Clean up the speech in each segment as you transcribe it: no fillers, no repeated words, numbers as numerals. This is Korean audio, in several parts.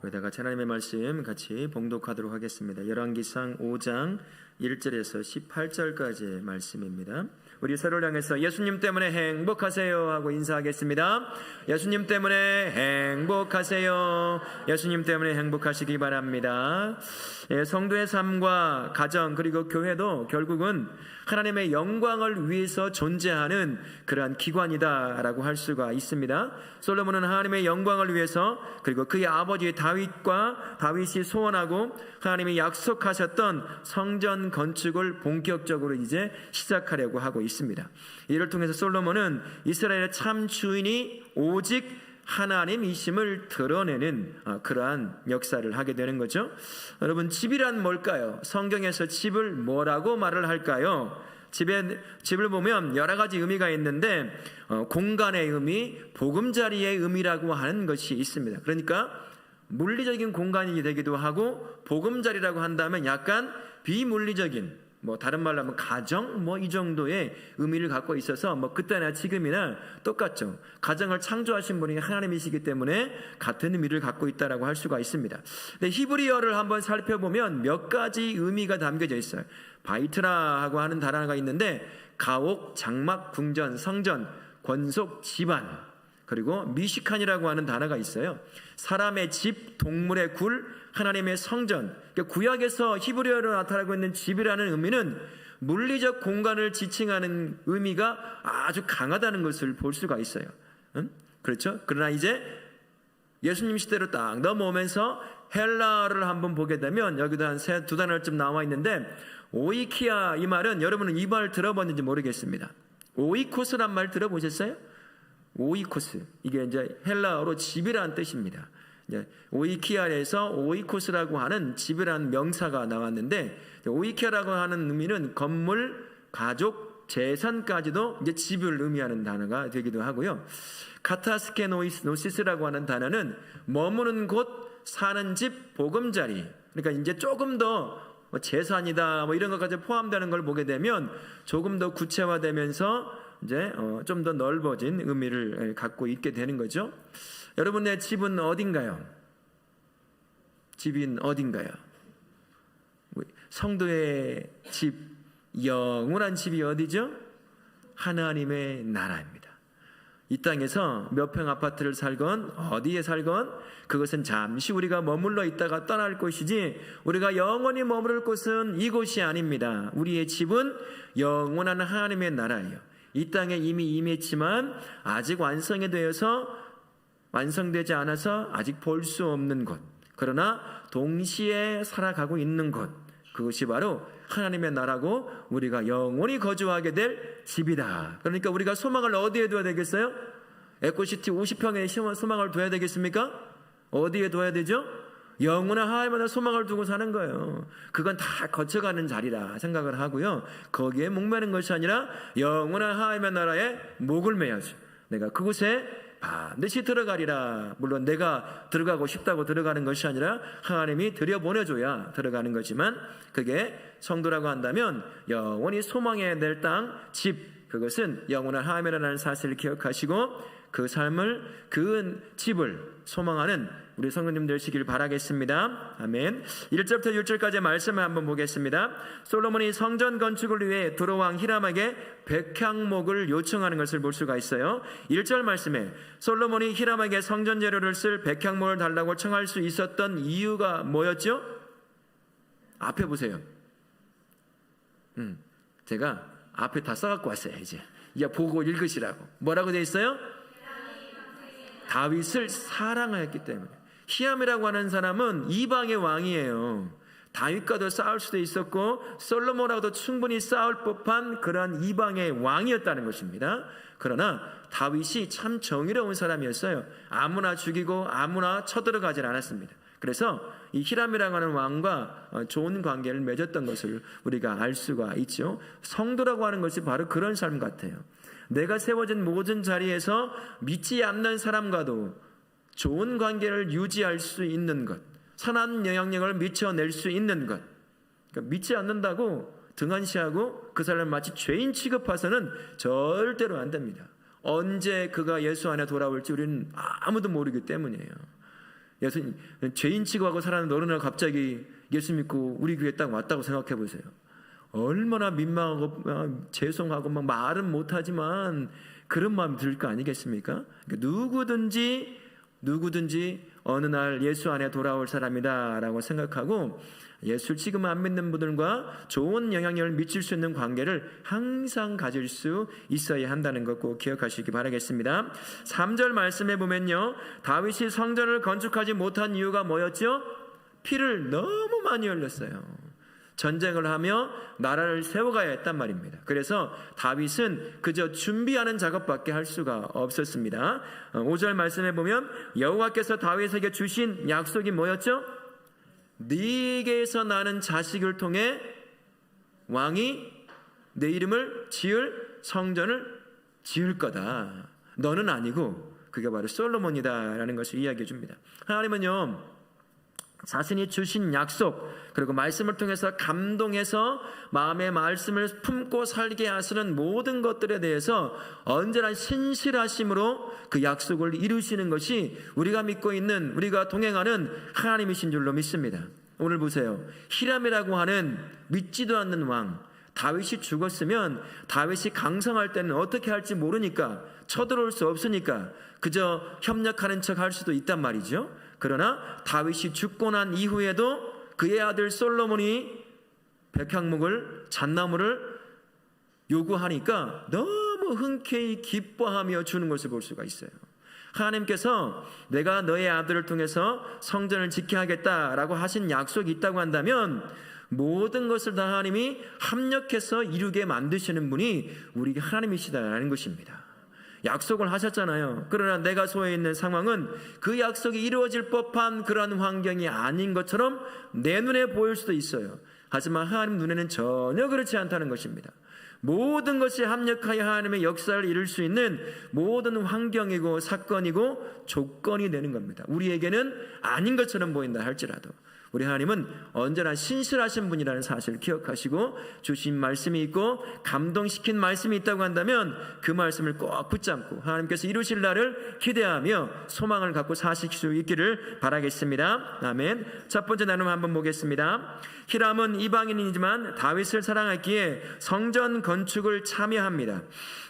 거기다가 하나님의 말씀 같이 봉독하도록 하겠습니다. 열왕기상 5장 1절에서 18절까지의 말씀입니다. 우리 서로를 향해서 예수님 때문에 행복하세요 하고 인사하겠습니다. 예수님 때문에 행복하세요. 예수님 때문에 행복하시기 바랍니다. 성도의 삶과 가정 그리고 교회도 결국은 하나님의 영광을 위해서 존재하는 그러한 기관이다라고 할 수가 있습니다. 솔로몬은 하나님의 영광을 위해서 그리고 그의 아버지 다윗이 소원하고 하나님이 약속하셨던 성전 건축을 본격적으로 이제 시작하려고 하고 있습니다. 이를 통해서 솔로몬은 이스라엘의 참 주인이 오직 하나님이심을 드러내는 그러한 역사를 하게 되는 거죠. 여러분, 집이란 뭘까요? 성경에서 집을 뭐라고 말을 할까요? 집을 보면 여러 가지 의미가 있는데 공간의 의미, 보금자리의 의미라고 하는 것이 있습니다. 그러니까 물리적인 공간이 되기도 하고, 보금자리라고 한다면 약간 비물리적인, 다른 말로 하면 가정 이 정도의 의미를 갖고 있어서 그때나 지금이나 똑같죠. 가정을 창조하신 분이 하나님이시기 때문에 같은 의미를 갖고 있다라고 할 수가 있습니다. 근데 히브리어를 한번 살펴보면 몇 가지 의미가 담겨져 있어요. 바이트라하고 하는 단어가 있는데 가옥, 장막, 궁전, 성전, 권속, 집안, 그리고 미시칸이라고 하는 단어가 있어요. 사람의 집, 동물의 굴, 하나님의 성전. 구약에서 히브리어로 나타나고 있는 집이라는 의미는 물리적 공간을 지칭하는 의미가 아주 강하다는 것을 볼 수가 있어요. 그렇죠? 그러나 이제 예수님 시대로 딱 넘어오면서 헬라어를 한번 보게 되면 여기도 한 두 단어쯤 나와 있는데, 오이키아, 이 말은 여러분은 이 말 들어봤는지 모르겠습니다. 오이코스란 말 들어보셨어요? 오이코스, 이게 이제 헬라어로 집이라는 뜻입니다. 오이키아에서 오이코스라고 하는 집이라는 명사가 나왔는데, 오이키아라고 하는 의미는 건물, 가족, 재산까지도 이제 집을 의미하는 단어가 되기도 하고요. 카타스케노시스라고 하는 단어는 머무는 곳, 사는 집, 보금자리. 그러니까 이제 조금 더 재산이다 이런 것까지 포함되는 걸 보게 되면 조금 더 구체화되면서 이제 좀 더 넓어진 의미를 갖고 있게 되는 거죠. 여러분의 집은 어딘가요? 집인 어딘가요? 성도의 집, 영원한 집이 어디죠? 하나님의 나라입니다. 이 땅에서 몇 평 아파트를 살건 어디에 살건 그것은 잠시 우리가 머물러 있다가 떠날 곳이지, 우리가 영원히 머무를 곳은 이곳이 아닙니다. 우리의 집은 영원한 하나님의 나라예요. 이 땅에 이미 임했지만 아직 완성되지 않아서 아직 볼 수 없는 곳, 그러나 동시에 살아가고 있는 곳, 그것이 바로 하나님의 나라고 우리가 영원히 거주하게 될 집이다. 그러니까 우리가 소망을 어디에 둬야 되겠어요? 에코시티 50평에 소망을 둬야 되겠습니까? 어디에 둬야 되죠? 영원한 하나님의 소망을 두고 사는 거예요. 그건 다 거쳐가는 자리라 생각을 하고요. 거기에 목매는 것이 아니라 영원한 하나님의 나라에 목을 매야죠. 내가 그곳에 반드시 들어가리라. 물론 내가 들어가고 싶다고 들어가는 것이 아니라 하나님이 들여보내줘야 들어가는 거지만, 그게 성도라고 한다면 영원히 소망해야 될 땅, 집, 그것은 영원한 하나님이라는 사실을 기억하시고 그 삶을, 그 집을 소망하는 우리 성도님 되시길 바라겠습니다. 아멘. 1절부터 6절까지의 말씀을 한번 보겠습니다. 솔로몬이 성전 건축을 위해 두로왕 히람에게 백향목을 요청하는 것을 볼 수가 있어요. 1절 말씀에 솔로몬이 히람에게 성전 재료를 쓸 백향목을 달라고 청할 수 있었던 이유가 뭐였죠? 앞에 보세요. 제가 앞에 다 써갖고 왔어요. 이제 보고 읽으시라고. 뭐라고 되어 있어요? 다윗을 사랑하였기 때문에. 히람이라고 하는 사람은 이방의 왕이에요. 다윗과도 싸울 수도 있었고 솔로몬하고도 충분히 싸울 법한 그러한 이방의 왕이었다는 것입니다. 그러나 다윗이 참 정의로운 사람이었어요. 아무나 죽이고 아무나 쳐들어가질 않았습니다. 그래서 이 히람이라고 하는 왕과 좋은 관계를 맺었던 것을 우리가 알 수가 있죠. 성도라고 하는 것이 바로 그런 삶 같아요. 내가 세워진 모든 자리에서 믿지 않는 사람과도 좋은 관계를 유지할 수 있는 것, 선한 영향력을 미쳐낼 수 있는 것. 그러니까 믿지 않는다고 등한시하고 그 사람을 마치 죄인 취급해서는 절대로 안 됩니다. 언제 그가 예수 안에 돌아올지 우리는 아무도 모르기 때문이에요. 예수님 죄인 취급하고 살아가는 어른이가 갑자기 예수 믿고 우리 교회에 딱 왔다고 생각해 보세요. 얼마나 민망하고 죄송하고 막 말은 못하지만 그런 마음이 들 거 아니겠습니까? 그러니까 누구든지 어느 날 예수 안에 돌아올 사람이다 라고 생각하고 예수 지금 안 믿는 분들과 좋은 영향력을 미칠 수 있는 관계를 항상 가질 수 있어야 한다는 것 꼭 기억하시기 바라겠습니다. 3절 말씀해 보면요, 다윗이 성전을 건축하지 못한 이유가 뭐였죠? 피를 너무 많이 흘렸어요. 전쟁을 하며 나라를 세워가야 했단 말입니다. 그래서 다윗은 그저 준비하는 작업밖에 할 수가 없었습니다. 5절 말씀해 보면 여호와께서 다윗에게 주신 약속이 뭐였죠? 네게서 나는 자식을 통해 왕이 내 이름을 지을 성전을 지을 거다. 너는 아니고 그게 바로 솔로몬이다 라는 것을 이야기해 줍니다. 하나님은요, 자신이 주신 약속 그리고 말씀을 통해서 감동해서 마음의 말씀을 품고 살게 하시는 모든 것들에 대해서 언제나 신실하심으로 그 약속을 이루시는 것이 우리가 믿고 있는, 우리가 동행하는 하나님이신 줄로 믿습니다. 오늘 보세요. 히람이라고 하는 믿지도 않는 왕, 다윗이 죽었으면 다윗이 강성할 때는 어떻게 할지 모르니까, 쳐들어올 수 없으니까 그저 협력하는 척 할 수도 있단 말이죠. 그러나 다윗이 죽고 난 이후에도 그의 아들 솔로몬이 백향목을, 잣나무를 요구하니까 너무 흔쾌히 기뻐하며 주는 것을 볼 수가 있어요. 하나님께서 내가 너의 아들을 통해서 성전을 지켜야 하겠다라고 하신 약속이 있다고 한다면 모든 것을 다 하나님이 합력해서 이루게 만드시는 분이 우리 하나님이시다라는 것입니다. 약속을 하셨잖아요. 그러나 내가 처해 있는 상황은 그 약속이 이루어질 법한 그런 환경이 아닌 것처럼 내 눈에 보일 수도 있어요. 하지만 하나님 눈에는 전혀 그렇지 않다는 것입니다. 모든 것이 합력하여 하나님의 역사를 이룰 수 있는 모든 환경이고 사건이고 조건이 되는 겁니다. 우리에게는 아닌 것처럼 보인다 할지라도 우리 하나님은 언제나 신실하신 분이라는 사실을 기억하시고 주신 말씀이 있고 감동시킨 말씀이 있다고 한다면 그 말씀을 꼭 붙잡고 하나님께서 이루실 날을 기대하며 소망을 갖고 사실 수 있기를 바라겠습니다. 아멘. 첫 번째 나눔 한번 보겠습니다. 히람은 이방인이지만 다윗을 사랑했기에 성전 건축을 참여합니다.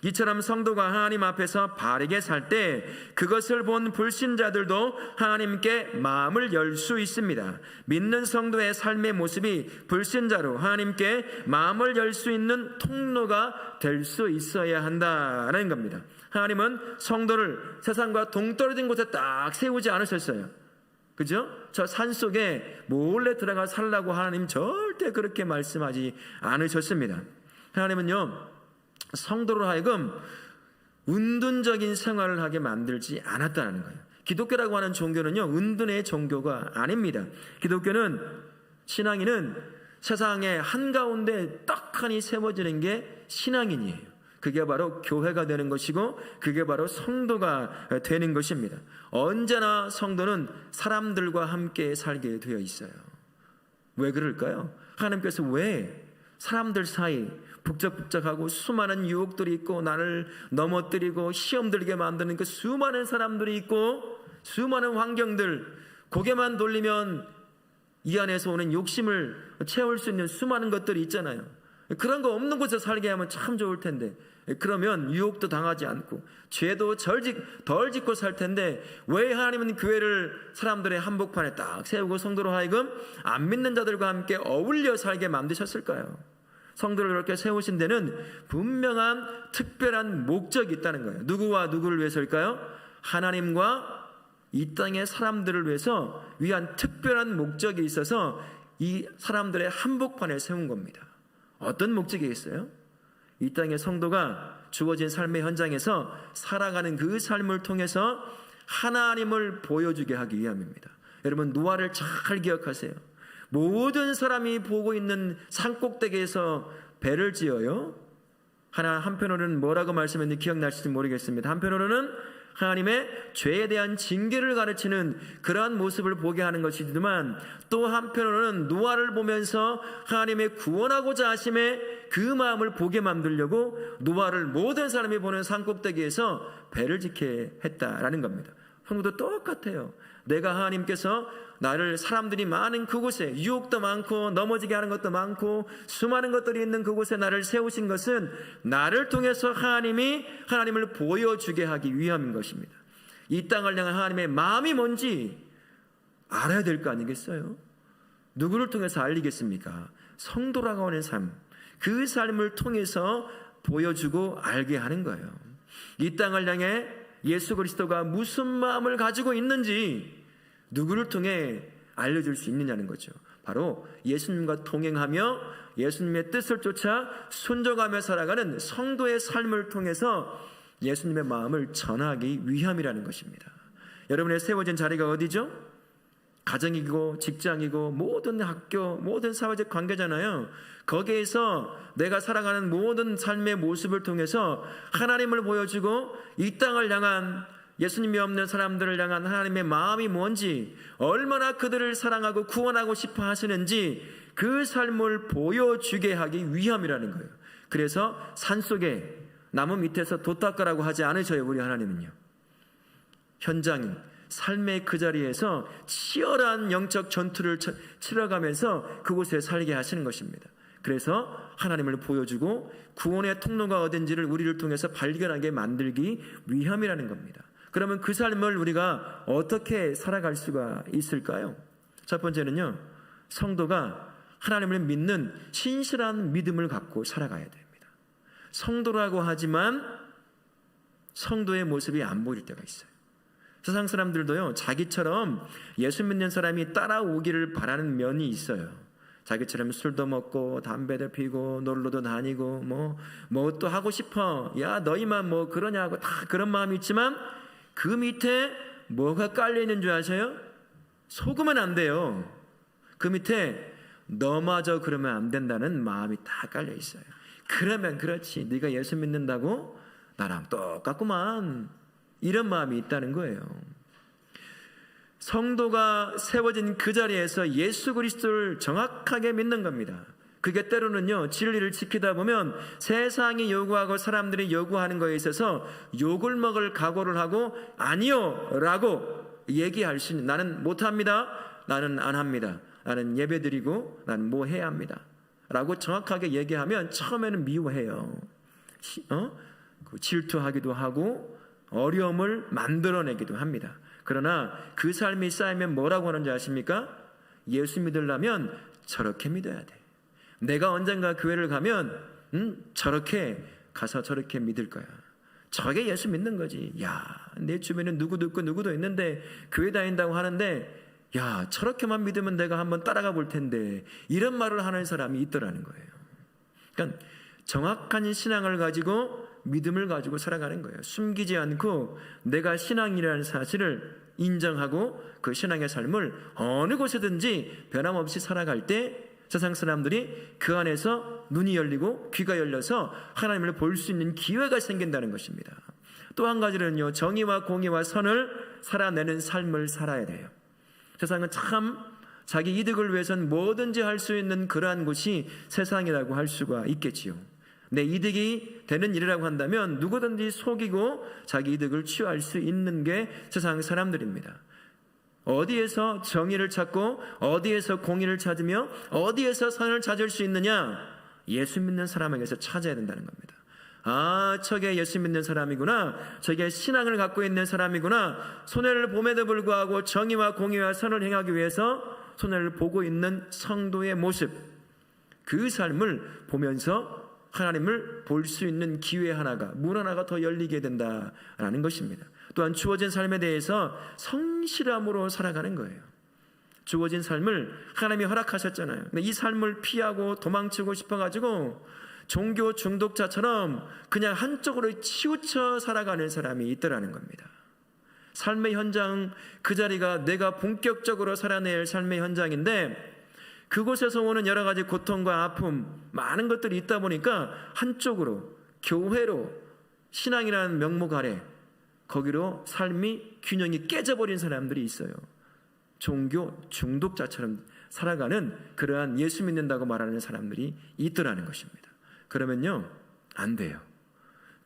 이처럼 성도가 하나님 앞에서 바르게 살 때 그것을 본 불신자들도 하나님께 마음을 열 수 있습니다. 믿는 성도의 삶의 모습이 불신자로 하나님께 마음을 열 수 있는 통로가 될 수 있어야 한다는 겁니다. 하나님은 성도를 세상과 동떨어진 곳에 딱 세우지 않으셨어요. 그죠? 저 산속에 몰래 들어가 살라고 하나님 절대 그렇게 말씀하지 않으셨습니다. 하나님은요, 성도로 하여금 은둔적인 생활을 하게 만들지 않았다는 거예요. 기독교라고 하는 종교는요, 은둔의 종교가 아닙니다. 기독교는, 신앙인은 세상의 한가운데 떡하니 세워지는 게 신앙인이에요. 그게 바로 교회가 되는 것이고 그게 바로 성도가 되는 것입니다. 언제나 성도는 사람들과 함께 살게 되어 있어요. 왜 그럴까요? 하나님께서 왜 사람들 사이 북적북적하고 수많은 유혹들이 있고 나를 넘어뜨리고 시험 들게 만드는 그 수많은 사람들이 있고 수많은 환경들, 고개만 돌리면 이 안에서 오는 욕심을 채울 수 있는 수많은 것들이 있잖아요. 그런 거 없는 곳에 살게 하면 참 좋을 텐데, 그러면 유혹도 당하지 않고 죄도 덜 짓고 살 텐데 왜 하나님은 교회를 사람들의 한복판에 딱 세우고 성도로 하여금 안 믿는 자들과 함께 어울려 살게 만드셨을까요? 성도를 그렇게 세우신 데는 분명한 특별한 목적이 있다는 거예요. 누구와 누구를 위해서일까요? 하나님과 이 땅의 사람들을 위해서 위한 특별한 목적이 있어서 이 사람들의 한복판에 세운 겁니다. 어떤 목적이 있어요? 이 땅의 성도가 주어진 삶의 현장에서 살아가는 그 삶을 통해서 하나님을 보여주게 하기 위함입니다. 여러분, 노아를 잘 기억하세요. 모든 사람이 보고 있는 산꼭대기에서 배를 지어요. 한편으로는 뭐라고 말씀했는지 기억나실지 모르겠습니다. 한편으로는 하나님의 죄에 대한 징계를 가르치는 그러한 모습을 보게 하는 것이지만 또 한편으로는 노아를 보면서 하나님의 구원하고자 하심의 그 마음을 보게 만들려고 노아를 모든 사람이 보는 산꼭대기에서 배를 짓게 했다라는 겁니다. 성도도 똑같아요. 내가 하나님께서 나를 사람들이 많은 그곳에, 유혹도 많고 넘어지게 하는 것도 많고 수많은 것들이 있는 그곳에 나를 세우신 것은 나를 통해서 하나님을 보여주게 하기 위함인 것입니다. 이 땅을 향한 하나님의 마음이 뭔지 알아야 될 거 아니겠어요? 누구를 통해서 알리겠습니까? 성도라고 하는 삶, 그 삶을 통해서 보여주고 알게 하는 거예요. 이 땅을 향해 예수 그리스도가 무슨 마음을 가지고 있는지 누구를 통해 알려줄 수 있느냐는 거죠. 바로 예수님과 동행하며 예수님의 뜻을 쫓아 순종하며 살아가는 성도의 삶을 통해서 예수님의 마음을 전하기 위함이라는 것입니다. 여러분의 세워진 자리가 어디죠? 가정이고 직장이고 모든 학교, 모든 사회적 관계잖아요. 거기에서 내가 살아가는 모든 삶의 모습을 통해서 하나님을 보여주고 이 땅을 향한, 예수님이 없는 사람들을 향한 하나님의 마음이 뭔지, 얼마나 그들을 사랑하고 구원하고 싶어 하시는지 그 삶을 보여주게 하기 위함이라는 거예요. 그래서 산속에 나무 밑에서 돛 닦으라고 하지 않으셔요. 우리 하나님은요. 현장인 삶의 그 자리에서 치열한 영적 전투를 치러가면서 그곳에 살게 하시는 것입니다. 그래서 하나님을 보여주고 구원의 통로가 어딘지를 우리를 통해서 발견하게 만들기 위함이라는 겁니다. 그러면 그 삶을 우리가 어떻게 살아갈 수가 있을까요? 첫 번째는요, 성도가 하나님을 믿는 신실한 믿음을 갖고 살아가야 됩니다. 성도라고 하지만 성도의 모습이 안 보일 때가 있어요. 세상 사람들도요, 자기처럼 예수 믿는 사람이 따라오기를 바라는 면이 있어요. 자기처럼 술도 먹고 담배도 피고 놀러도 다니고 뭐 또 하고 싶어, 야 너희만 뭐 그러냐고 다 그런 마음이 있지만 그 밑에 뭐가 깔려 있는 줄 아세요? 속으면 안 돼요. 그 밑에 너마저 그러면 안 된다는 마음이 다 깔려 있어요. 그러면 그렇지, 네가 예수 믿는다고 나랑 똑같구만, 이런 마음이 있다는 거예요. 성도가 세워진 그 자리에서 예수 그리스도를 정확하게 믿는 겁니다. 그게 때로는요, 진리를 지키다 보면 세상이 요구하고 사람들이 요구하는 거에 있어서 욕을 먹을 각오를 하고 아니요 라고 얘기할 수 있는, 나는 못합니다, 나는 안 합니다, 나는 예배드리고 나는 뭐 해야 합니다 라고 정확하게 얘기하면 처음에는 미워해요. 질투하기도 하고 어려움을 만들어내기도 합니다. 그러나 그 삶이 쌓이면 뭐라고 하는지 아십니까? 예수 믿으려면 저렇게 믿어야 돼. 내가 언젠가 교회를 가면 저렇게 가서 저렇게 믿을 거야. 저게 예수 믿는 거지. 야, 내 주변에 누구도 있고 누구도 있는데 교회 다닌다고 하는데 야, 저렇게만 믿으면 내가 한번 따라가 볼 텐데, 이런 말을 하는 사람이 있더라는 거예요. 그러니까 정확한 신앙을 가지고 믿음을 가지고 살아가는 거예요. 숨기지 않고 내가 신앙이라는 사실을 인정하고 그 신앙의 삶을 어느 곳에든지 변함없이 살아갈 때 세상 사람들이 그 안에서 눈이 열리고 귀가 열려서 하나님을 볼 수 있는 기회가 생긴다는 것입니다. 또 한 가지는요, 정의와 공의와 선을 살아내는 삶을 살아야 돼요. 세상은 참 자기 이득을 위해서는 뭐든지 할 수 있는 그러한 곳이 세상이라고 할 수가 있겠지요. 내 이득이 되는 일이라고 한다면 누구든지 속이고 자기 이득을 취할 수 있는 게 세상 사람들입니다. 어디에서 정의를 찾고 어디에서 공의를 찾으며 어디에서 선을 찾을 수 있느냐? 예수 믿는 사람에게서 찾아야 된다는 겁니다. 아, 저게 예수 믿는 사람이구나, 저게 신앙을 갖고 있는 사람이구나, 손해를 봄에도 불구하고 정의와 공의와 선을 행하기 위해서 손해를 보고 있는 성도의 모습, 그 삶을 보면서 하나님을 볼 수 있는 기회 하나가, 문 하나가 더 열리게 된다라는 것입니다. 또한 주어진 삶에 대해서 성실함으로 살아가는 거예요. 주어진 삶을 하나님이 허락하셨잖아요. 근데 이 삶을 피하고 도망치고 싶어가지고 종교 중독자처럼 그냥 한쪽으로 치우쳐 살아가는 사람이 있더라는 겁니다. 삶의 현장, 그 자리가 내가 본격적으로 살아낼 삶의 현장인데 그곳에서 오는 여러 가지 고통과 아픔, 많은 것들이 있다 보니까 한쪽으로, 교회로, 신앙이라는 명목 아래 거기로 삶이 균형이 깨져버린 사람들이 있어요. 종교 중독자처럼 살아가는 그러한 예수 믿는다고 말하는 사람들이 있더라는 것입니다. 그러면요, 안 돼요.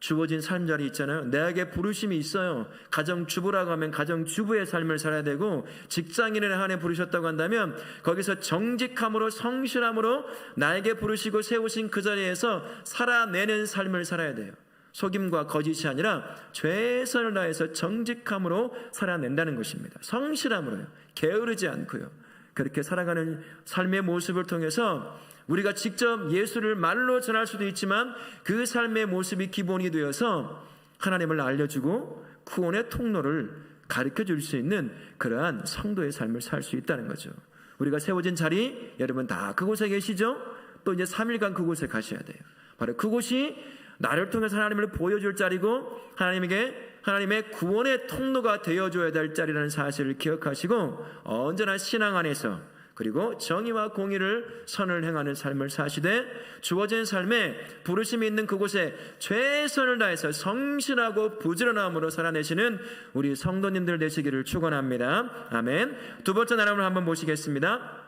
주어진 삶자리 있잖아요. 내게 부르심이 있어요. 가정주부라고 하면 가정주부의 삶을 살아야 되고, 직장인을 하나님 부르셨다고 한다면 거기서 정직함으로 성실함으로 나에게 부르시고 세우신 그 자리에서 살아내는 삶을 살아야 돼요. 속임과 거짓이 아니라 최선을 다해서 정직함으로 살아낸다는 것입니다. 성실함으로요. 게으르지 않고요. 그렇게 살아가는 삶의 모습을 통해서 우리가 직접 예수를 말로 전할 수도 있지만 그 삶의 모습이 기본이 되어서 하나님을 알려주고 구원의 통로를 가르쳐 줄 수 있는 그러한 성도의 삶을 살 수 있다는 거죠. 우리가 세워진 자리, 여러분 다 그곳에 계시죠? 또 이제 3일간 그곳에 가셔야 돼요. 바로 그곳이 나를 통해서 하나님을 보여줄 자리고 하나님의 구원의 통로가 되어줘야 될 자리라는 사실을 기억하시고 언제나 신앙 안에서 그리고 정의와 공의를 선을 행하는 삶을 사시되 주어진 삶에 부르심이 있는 그곳에 최선을 다해서 성실하고 부지런함으로 살아내시는 우리 성도님들 되시기를 축원합니다. 아멘. 두 번째 나라를 한번 보시겠습니다.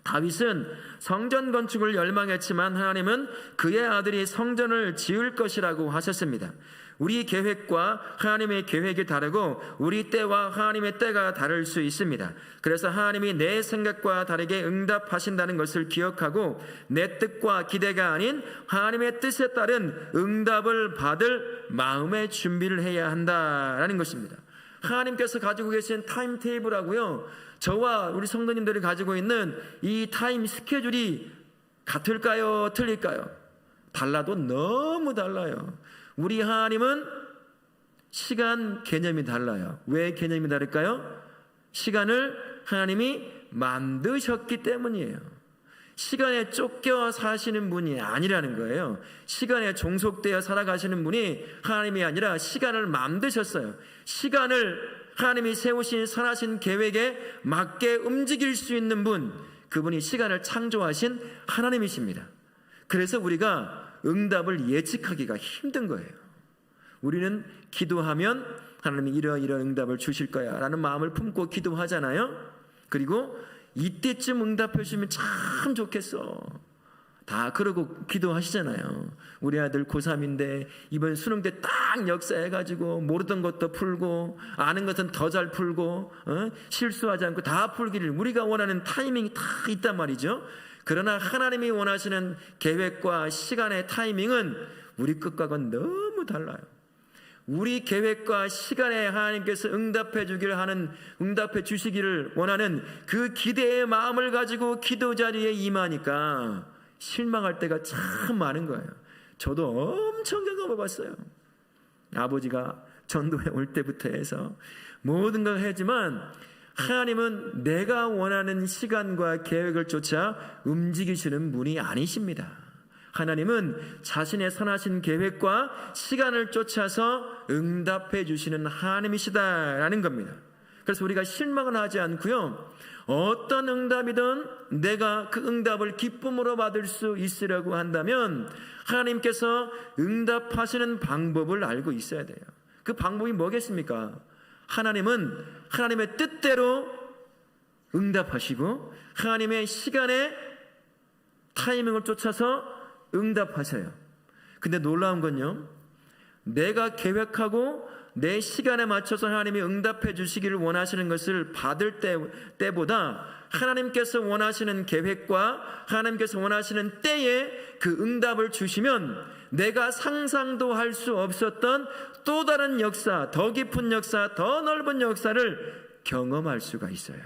다윗은 성전 건축을 열망했지만 하나님은 그의 아들이 성전을 지을 것이라고 하셨습니다. 우리 계획과 하나님의 계획이 다르고 우리 때와 하나님의 때가 다를 수 있습니다. 그래서 하나님이 내 생각과 다르게 응답하신다는 것을 기억하고 내 뜻과 기대가 아닌 하나님의 뜻에 따른 응답을 받을 마음의 준비를 해야 한다라는 것입니다. 하나님께서 가지고 계신 타임 테이블하고요, 저와 우리 성도님들이 가지고 있는 이 타임 스케줄이 같을까요? 틀릴까요? 달라도 너무 달라요. 우리 하나님은 시간 개념이 달라요. 왜 개념이 다를까요? 시간을 하나님이 만드셨기 때문이에요. 시간에 쫓겨 사시는 분이 아니라는 거예요. 시간에 종속되어 살아가시는 분이 하나님이 아니라 시간을 만드셨어요. 시간을 하나님이 세우신 선하신 계획에 맞게 움직일 수 있는 분, 그분이 시간을 창조하신 하나님이십니다. 그래서 우리가 응답을 예측하기가 힘든 거예요. 우리는 기도하면 하나님이 이런 응답을 주실 거야 라는 마음을 품고 기도하잖아요. 그리고 이때쯤 응답해 주시면 참 좋겠어, 다 그러고 기도하시잖아요. 우리 아들 고3인데 이번 수능 때 딱 역사해가지고 모르던 것도 풀고 아는 것은 더 잘 풀고 실수하지 않고 다 풀기를 우리가 원하는 타이밍이 다 있단 말이죠. 그러나 하나님이 원하시는 계획과 시간의 타이밍은 우리 것과는 너무 달라요. 우리 계획과 시간에 하나님께서 응답해 주시기를 원하는 그 기대의 마음을 가지고 기도 자리에 임하니까 실망할 때가 참 많은 거예요. 저도 엄청 경험해봤어요. 아버지가 전도에 올 때부터 해서 모든 걸 하지만 하나님은 내가 원하는 시간과 계획을 쫓아 움직이시는 분이 아니십니다. 하나님은 자신의 선하신 계획과 시간을 쫓아서 응답해 주시는 하나님이시다라는 겁니다. 그래서 우리가 실망은 하지 않고요, 어떤 응답이든 내가 그 응답을 기쁨으로 받을 수 있으려고 한다면 하나님께서 응답하시는 방법을 알고 있어야 돼요. 그 방법이 뭐겠습니까? 하나님은 하나님의 뜻대로 응답하시고 하나님의 시간에 타이밍을 쫓아서 응답하셔요. 근데 놀라운 건요, 내가 계획하고 내 시간에 맞춰서 하나님이 응답해 주시기를 원하시는 것을 받을 때보다 하나님께서 원하시는 계획과 하나님께서 원하시는 때에 그 응답을 주시면 내가 상상도 할 수 없었던 또 다른 역사, 더 깊은 역사, 더 넓은 역사를 경험할 수가 있어요.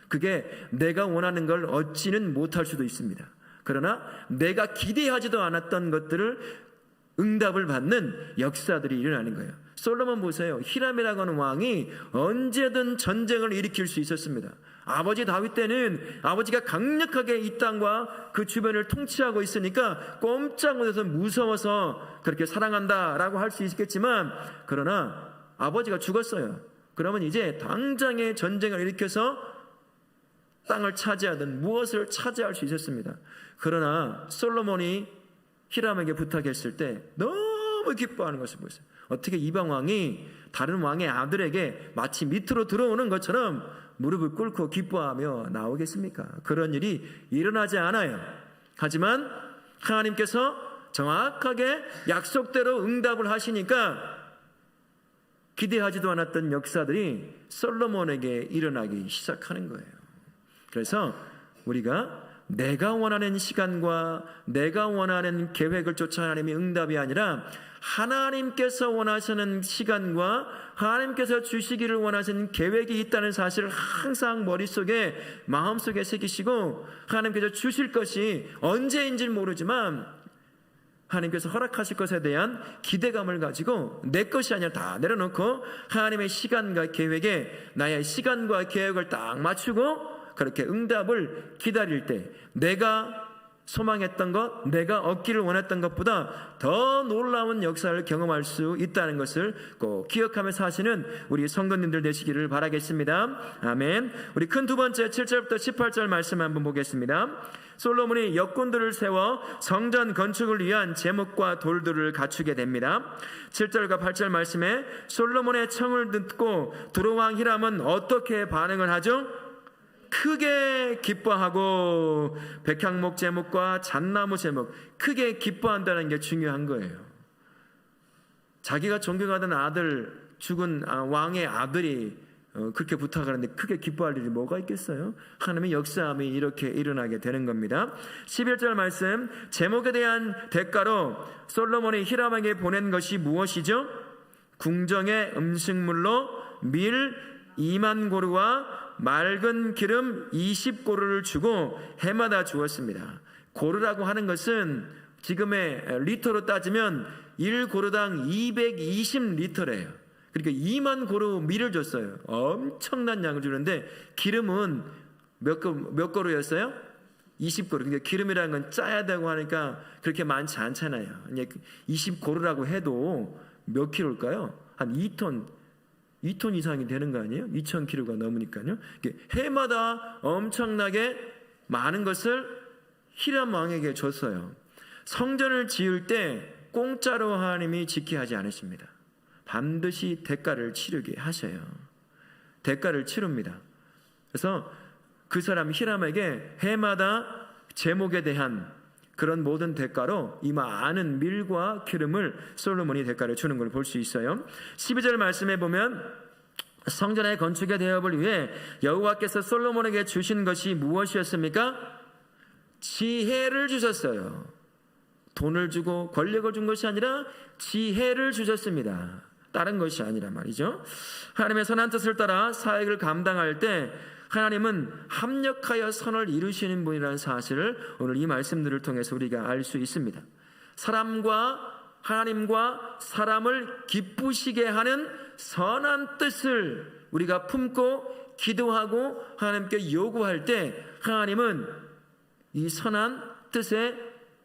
그게 내가 원하는 걸 얻지는 못할 수도 있습니다. 그러나 내가 기대하지도 않았던 것들을 응답을 받는 역사들이 일어나는 거예요. 솔로몬 보세요. 히람이라고 하는 왕이 언제든 전쟁을 일으킬 수 있었습니다. 아버지 다윗 때는 아버지가 강력하게 이 땅과 그 주변을 통치하고 있으니까 꼼짝 못해서 무서워서 그렇게 사랑한다라고 할 수 있겠지만, 그러나 아버지가 죽었어요. 그러면 이제 당장에 전쟁을 일으켜서 땅을 차지하든 무엇을 차지할 수 있었습니다. 그러나 솔로몬이 히람에게 부탁했을 때 너무 기뻐하는 것을 보세요. 어떻게 이방 왕이 다른 왕의 아들에게 마치 밑으로 들어오는 것처럼 무릎을 꿇고 기뻐하며 나오겠습니까? 그런 일이 일어나지 않아요. 하지만 하나님께서 정확하게 약속대로 응답을 하시니까 기대하지도 않았던 역사들이 솔로몬에게 일어나기 시작하는 거예요. 그래서 우리가 내가 원하는 시간과 내가 원하는 계획을 쫓아 하나님의 응답이 아니라 하나님께서 원하시는 시간과 하나님께서 주시기를 원하시는 계획이 있다는 사실을 항상 머릿속에 마음속에 새기시고 하나님께서 주실 것이 언제인지 모르지만 하나님께서 허락하실 것에 대한 기대감을 가지고 내 것이 아니라 다 내려놓고 하나님의 시간과 계획에 나의 시간과 계획을 딱 맞추고 그렇게 응답을 기다릴 때 내가 소망했던 것, 내가 얻기를 원했던 것보다 더 놀라운 역사를 경험할 수 있다는 것을 꼭 기억하며 사시는 우리 성도님들 되시기를 바라겠습니다. 아멘. 우리 큰 두 번째 7절부터 18절 말씀 한번 보겠습니다. 솔로몬이 역군들을 세워 성전 건축을 위한 제목과 돌들을 갖추게 됩니다. 7절과 8절 말씀에 솔로몬의 청을 듣고 두로왕 히람은 어떻게 반응을 하죠? 크게 기뻐하고 백향목 제목과 잣나무 제목 크게 기뻐한다는 게 중요한 거예요. 자기가 존경하던 아들 죽은 왕의 아들이 그렇게 부탁하는데 크게 기뻐할 일이 뭐가 있겠어요? 하나님의 역사함이 이렇게 일어나게 되는 겁니다. 11절 말씀 제목에 대한 대가로 솔로몬이 히람에게 보낸 것이 무엇이죠? 궁정의 음식물로 밀 2만 고루와 맑은 기름 20고루를 주고 해마다 주었습니다. 고루라고 하는 것은 지금의 리터로 따지면 1고루당 220리터래요. 그러니까 2만 고루 밀을 줬어요. 엄청난 양을 주는데 기름은 몇 고루였어요? 20고루. 그러니까 기름이라는 건 짜야 되고 하니까 그렇게 많지 않잖아요. 20고루라고 해도 몇 킬로일까요? 한 2톤 이상이 되는 거 아니에요? 2,000kg가 넘으니까요. 해마다 엄청나게 많은 것을 히람 왕에게 줬어요. 성전을 지을 때 공짜로 하나님이 짓게 하지 않으십니다. 반드시 대가를 치르게 하셔요. 대가를 치릅니다. 그래서 그 사람 히람에게 해마다 제목에 대한 그런 모든 대가로 이 많은 밀과 기름을 솔로몬이 대가를 주는 걸 볼 수 있어요. 12절 말씀에 보면 성전의 건축의 대업을 위해 여호와께서 솔로몬에게 주신 것이 무엇이었습니까? 지혜를 주셨어요. 돈을 주고 권력을 준 것이 아니라 지혜를 주셨습니다. 다른 것이 아니라 말이죠. 하나님의 선한 뜻을 따라 사역을 감당할 때 하나님은 합력하여 선을 이루시는 분이라는 사실을 오늘 이 말씀들을 통해서 우리가 알 수 있습니다. 사람과 하나님과 사람을 기쁘시게 하는 선한 뜻을 우리가 품고 기도하고 하나님께 요구할 때 하나님은 이 선한 뜻에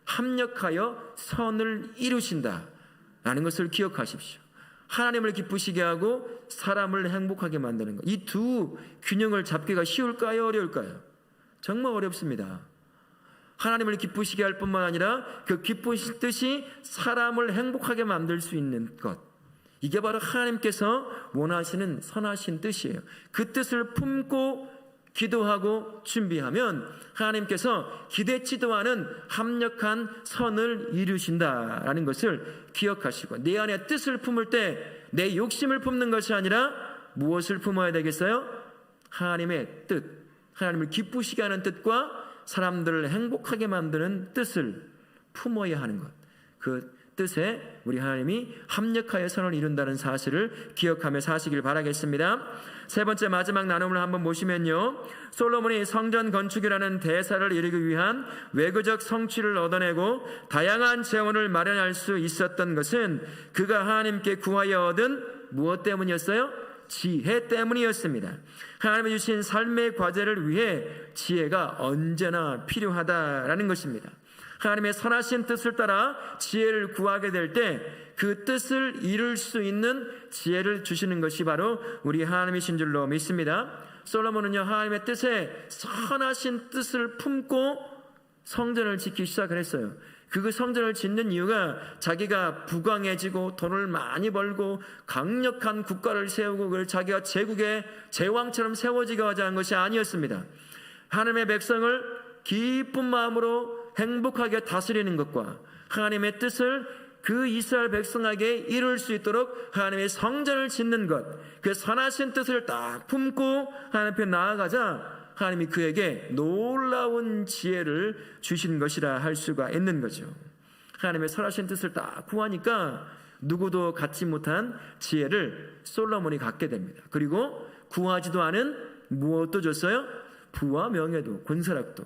합력하여 선을 이루신다라는 것을 기억하십시오. 하나님을 기쁘시게 하고 사람을 행복하게 만드는 것. 이 두 균형을 잡기가 쉬울까요? 어려울까요? 정말 어렵습니다. 하나님을 기쁘시게 할 뿐만 아니라 그 기쁘신 뜻이 사람을 행복하게 만들 수 있는 것. 이게 바로 하나님께서 원하시는 선하신 뜻이에요. 그 뜻을 품고 기도하고 준비하면 하나님께서 기대치도 않은 합력한 선을 이루신다라는 것을 기억하시고 내 안에 뜻을 품을 때 내 욕심을 품는 것이 아니라 무엇을 품어야 되겠어요? 하나님의 뜻, 하나님을 기쁘시게 하는 뜻과 사람들을 행복하게 만드는 뜻을 품어야 하는 것. 그 뜻에 우리 하나님이 합력하여 선을 이룬다는 사실을 기억하며 사시길 바라겠습니다. 세 번째 마지막 나눔을 한번 보시면요, 솔로몬이 성전 건축이라는 대사를 이루기 위한 외교적 성취를 얻어내고 다양한 재원을 마련할 수 있었던 것은 그가 하나님께 구하여 얻은 무엇 때문이었어요? 지혜 때문이었습니다. 하나님이 주신 삶의 과제를 위해 지혜가 언제나 필요하다라는 것입니다. 하나님의 선하신 뜻을 따라 지혜를 구하게 될 때 그 뜻을 이룰 수 있는 지혜를 주시는 것이 바로 우리 하나님이신 줄로 믿습니다. 솔로몬은요, 하나님의 뜻에 선하신 뜻을 품고 성전을 짓기 시작을 했어요. 그 성전을 짓는 이유가 자기가 부강해지고 돈을 많이 벌고 강력한 국가를 세우고 그걸 자기가 제국의 제왕처럼 세워지게 하자는 것이 아니었습니다. 하나님의 백성을 기쁜 마음으로 행복하게 다스리는 것과 하나님의 뜻을 그 이스라엘 백성에게 이룰 수 있도록 하나님의 성전을 짓는 것, 그 선하신 뜻을 딱 품고 하나님 앞에 나아가자 하나님이 그에게 놀라운 지혜를 주신 것이라 할 수가 있는 거죠. 하나님의 선하신 뜻을 딱 구하니까 누구도 갖지 못한 지혜를 솔로몬이 갖게 됩니다. 그리고 구하지도 않은 무엇도 줬어요? 부와 명예도, 권세락도,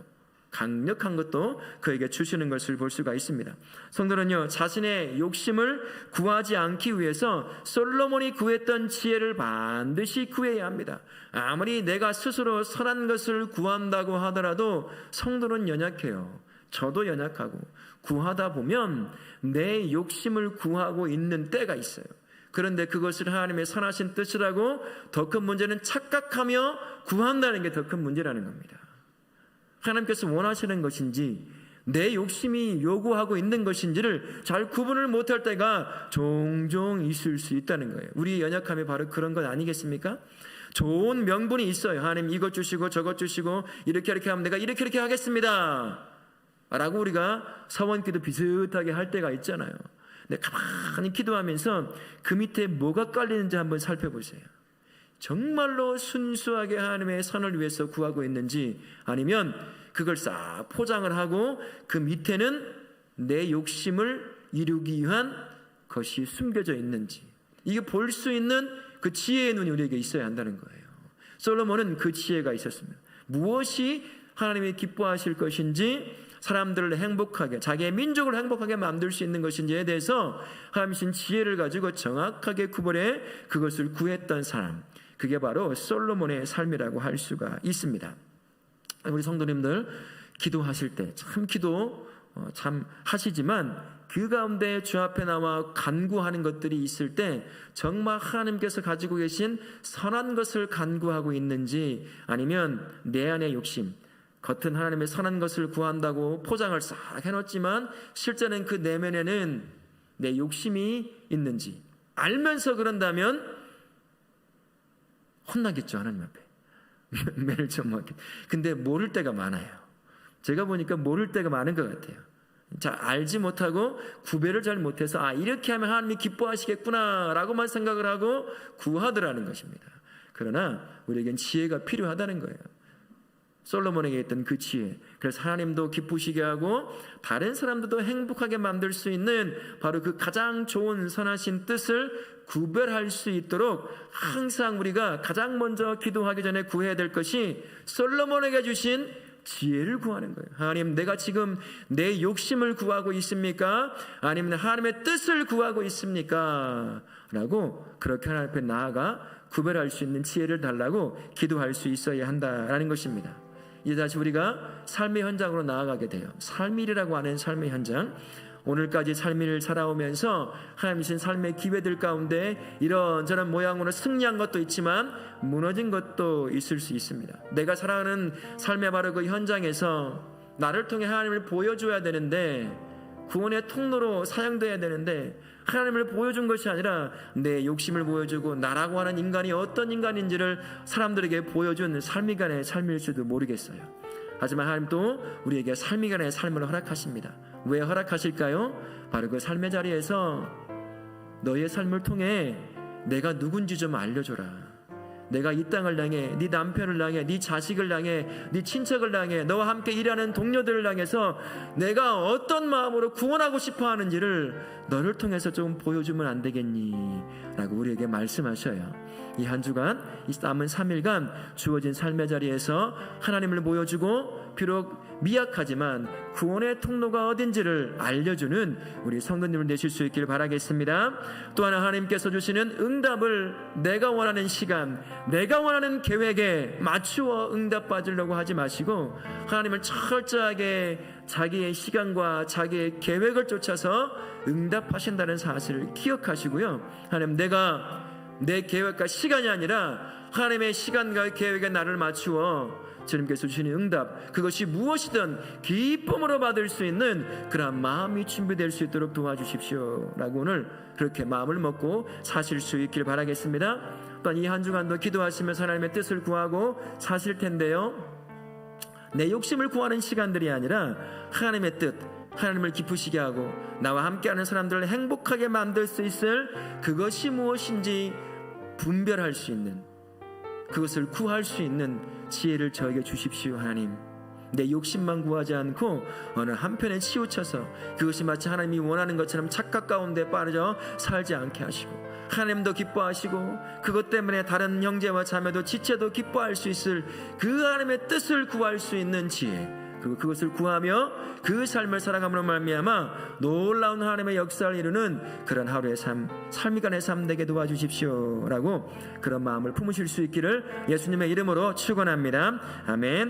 강력한 것도 그에게 주시는 것을 볼 수가 있습니다. 성도는요, 자신의 욕심을 구하지 않기 위해서 솔로몬이 구했던 지혜를 반드시 구해야 합니다. 아무리 내가 스스로 선한 것을 구한다고 하더라도 성도는 연약해요. 저도 연약하고 구하다 보면 내 욕심을 구하고 있는 때가 있어요. 그런데 그것을 하나님의 선하신 뜻이라고 더 큰 문제는 착각하며 구한다는 게 더 큰 문제라는 겁니다. 하나님께서 원하시는 것인지 내 욕심이 요구하고 있는 것인지를 잘 구분을 못할 때가 종종 있을 수 있다는 거예요. 우리 연약함이 바로 그런 것 아니겠습니까? 좋은 명분이 있어요. 하나님 이것 주시고 저것 주시고 이렇게 하면 내가 이렇게 하겠습니다 라고 우리가 서원기도 비슷하게 할 때가 있잖아요. 근데 가만히 기도하면서 그 밑에 뭐가 깔리는지 한번 살펴보세요. 정말로 순수하게 하나님의 선을 위해서 구하고 있는지, 아니면 그걸 싹 포장을 하고 그 밑에는 내 욕심을 이루기 위한 것이 숨겨져 있는지, 이게 볼 수 있는 그 지혜의 눈이 우리에게 있어야 한다는 거예요. 솔로몬은 그 지혜가 있었습니다. 무엇이 하나님이 기뻐하실 것인지, 사람들을 행복하게, 자기의 민족을 행복하게 만들 수 있는 것인지에 대해서 하나님이신 지혜를 가지고 정확하게 구분해 그것을 구했던 사람, 그게 바로 솔로몬의 삶이라고 할 수가 있습니다. 우리 성도님들 기도하실 때 참 기도 참 하시지만 그 가운데 주 앞에 나와 간구하는 것들이 있을 때 정말 하나님께서 가지고 계신 선한 것을 간구하고 있는지, 아니면 내 안의 욕심, 겉은 하나님의 선한 것을 구한다고 포장을 싹 해놓지만 실제는 그 내면에는 내 욕심이 있는지 알면서 그런다면 혼나겠죠, 하나님 앞에. 매일 좀 근데 모를 때가 많아요. 제가 보니까 모를 때가 많은 것 같아요. 자, 알지 못하고 구별을 잘 못해서 이렇게 하면 하나님이 기뻐하시겠구나 라고만 생각을 하고 구하더라는 것입니다. 그러나 우리에겐 지혜가 필요하다는 거예요. 솔로몬에게 있던 그 지혜, 그래서 하나님도 기쁘시게 하고 다른 사람들도 행복하게 만들 수 있는 바로 그 가장 좋은 선하신 뜻을 구별할 수 있도록 항상 우리가 가장 먼저 기도하기 전에 구해야 될 것이 솔로몬에게 주신 지혜를 구하는 거예요. 하나님, 내가 지금 내 욕심을 구하고 있습니까? 아니면 하나님의 뜻을 구하고 있습니까? 라고 그렇게 하나님 앞에 나아가 구별할 수 있는 지혜를 달라고 기도할 수 있어야 한다라는 것입니다. 이제 다시 우리가 삶의 현장으로 나아가게 돼요. 삶일이라고 하는 삶의 현장, 오늘까지 삶을 살아오면서 하나님이신 삶의 기회들 가운데 이런저런 모양으로 승리한 것도 있지만 무너진 것도 있을 수 있습니다. 내가 살아가는 삶의 바로 그 현장에서 나를 통해 하나님을 보여줘야 되는데, 구원의 통로로 사용돼야 되는데 하나님을 보여준 것이 아니라 내 욕심을 보여주고 나라고 하는 인간이 어떤 인간인지를 사람들에게 보여준 삶이간의 삶일지도 모르겠어요. 하지만 하나님도 우리에게 삶이간의 삶을 허락하십니다. 왜 허락하실까요? 바로 그 삶의 자리에서 너의 삶을 통해 내가 누군지 좀 알려줘라. 내가 이 땅을 향해, 네 남편을 향해, 네 자식을 향해, 네 친척을 향해, 너와 함께 일하는 동료들을 향해서 내가 어떤 마음으로 구원하고 싶어 하는지를 너를 통해서 좀 보여주면 안 되겠니? 라고 우리에게 말씀하셔요. 이 한 주간, 이 남은 3일간 주어진 삶의 자리에서 하나님을 보여주고 비록 미약하지만 구원의 통로가 어딘지를 알려주는 우리 성도님을 되실 수 있기를 바라겠습니다. 또 하나, 하나님께서 주시는 응답을 내가 원하는 시간, 내가 원하는 계획에 맞추어 응답받으려고 하지 마시고 하나님을 철저하게 자기의 시간과 자기의 계획을 쫓아서 응답하신다는 사실을 기억하시고요. 하나님, 내가 내 계획과 시간이 아니라 하나님의 시간과 계획에 나를 맞추어 주님께서 주시는 응답, 그것이 무엇이든 기쁨으로 받을 수 있는 그런 마음이 준비될 수 있도록 도와주십시오 라고 오늘 그렇게 마음을 먹고 사실 수 있길 바라겠습니다. 또한 이 한 주간도 기도하시면서 하나님의 뜻을 구하고 사실 텐데요, 내 욕심을 구하는 시간들이 아니라 하나님의 뜻, 하나님을 기쁘시게 하고 나와 함께하는 사람들을 행복하게 만들 수 있을 그것이 무엇인지 분별할 수 있는, 그것을 구할 수 있는 지혜를 저에게 주십시오. 하나님, 내 욕심만 구하지 않고 어느 한편에 치우쳐서 그것이 마치 하나님이 원하는 것처럼 착각 가운데 빠져 살지 않게 하시고, 하나님도 기뻐하시고 그것 때문에 다른 형제와 자매도 지체도 기뻐할 수 있을 그 하나님의 뜻을 구할 수 있는 지혜, 그리고 그것을 구하며 그 삶을 살아감으로 말미암아 놀라운 하나님의 역사를 이루는 그런 하루의 삶이 간의 삶 되게 도와주십시오 라고 그런 마음을 품으실 수 있기를 예수님의 이름으로 축원합니다. 아멘.